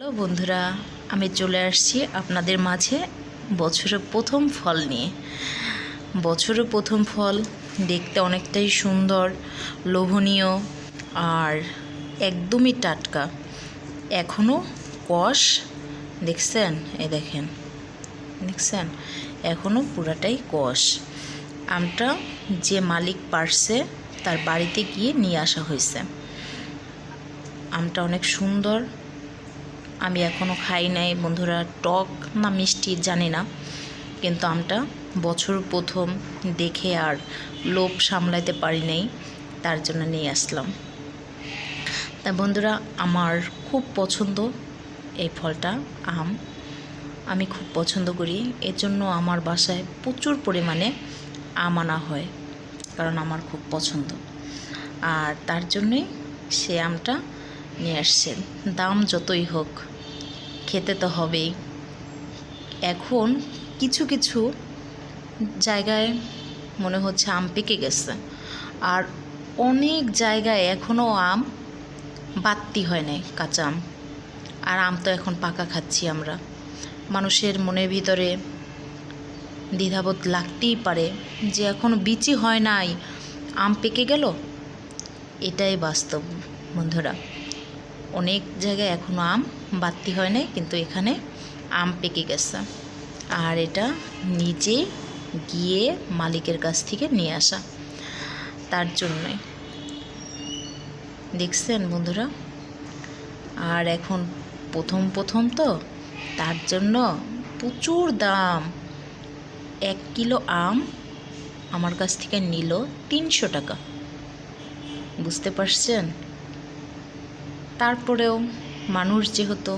তো বন্ধুরা, আমি চলে আসছি আপনাদের মাঝে বছরের প্রথম ফল নিয়ে। বছরের প্রথম ফল দেখতে অনেকটাই সুন্দর, লোভনীয় আর একদমই টাটকা। এখনও কষ দেখছেন, দেখছেন এখনও পুরাটাই কষ। আমটা যে মালিক পারছে তার বাড়িতে গিয়ে নিয়ে আসা হয়েছে। আমটা অনেক সুন্দর। আমি এখনও খাই নাই বন্ধুরা, টক না মিষ্টি জানি না, কিন্তু আমটা বছর প্রথম দেখে আর লোভ সামলাইতে পারি নাই, তার জন্য নিয়ে আসলাম। তা বন্ধুরা, আমার খুব পছন্দ এই ফলটা, আম। আমি খুব পছন্দ করি, এর জন্য আমার বাসায় প্রচুর পরিমাণে আম আনা হয়, কারণ আমার খুব পছন্দ। আর তার জন্যই সে আমটা নিয়ে আসছেন। দাম যতই হোক খেতে তো হবেই। এখন কিছু কিছু জায়গায় মনে হচ্ছে আম পেকে গেছে, আর অনেক জায়গায় এখনও আম বাড়তি হয় নাই, কাঁচা আম। আর আম তো এখন পাকা খাচ্ছি আমরা। মানুষের মনের ভিতরে দ্বিধাবোধ লাগতেই পারে যে এখনও বিচি হয় নাই, আম পেকে গেল। এটাই বাস্তব বন্ধুরা, অনেক জায়গায় এখনও আম বাড়তি হয় নাই, কিন্তু এখানে আম পেকে গেছে। আর এটা নিজে গিয়ে মালিকের কাছ থেকে নিয়ে আসা, তার জন্যই। দেখছেন বন্ধুরা, আর এখন প্রথম প্রথম তো, তার জন্য প্রচুর দাম। 1 কিলো আম আমার কাছ থেকে নিল 300 টাকা, বুঝতে পারছেন? তারপরেও মানুষ যেহেতু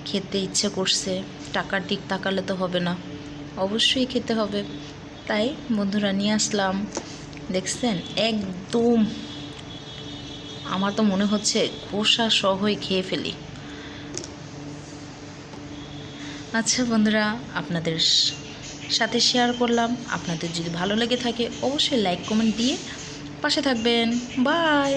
খেতে ইচ্ছে করছে, টাকার দিক তাকালে তো হবে না, অবশ্যই খেতে হবে। তাই বন্ধুরা নিয়ে আসলাম। দেখছেন একদম, আমার তো মনে হচ্ছে খোসা সহই খেয়ে ফেলি। আচ্ছা বন্ধুরা, আপনাদের সাথে শেয়ার করলাম। আপনাদের যদি ভালো লেগে থাকে অবশ্যই লাইক কমেন্ট দিয়ে পাশে থাকবেন। বাই।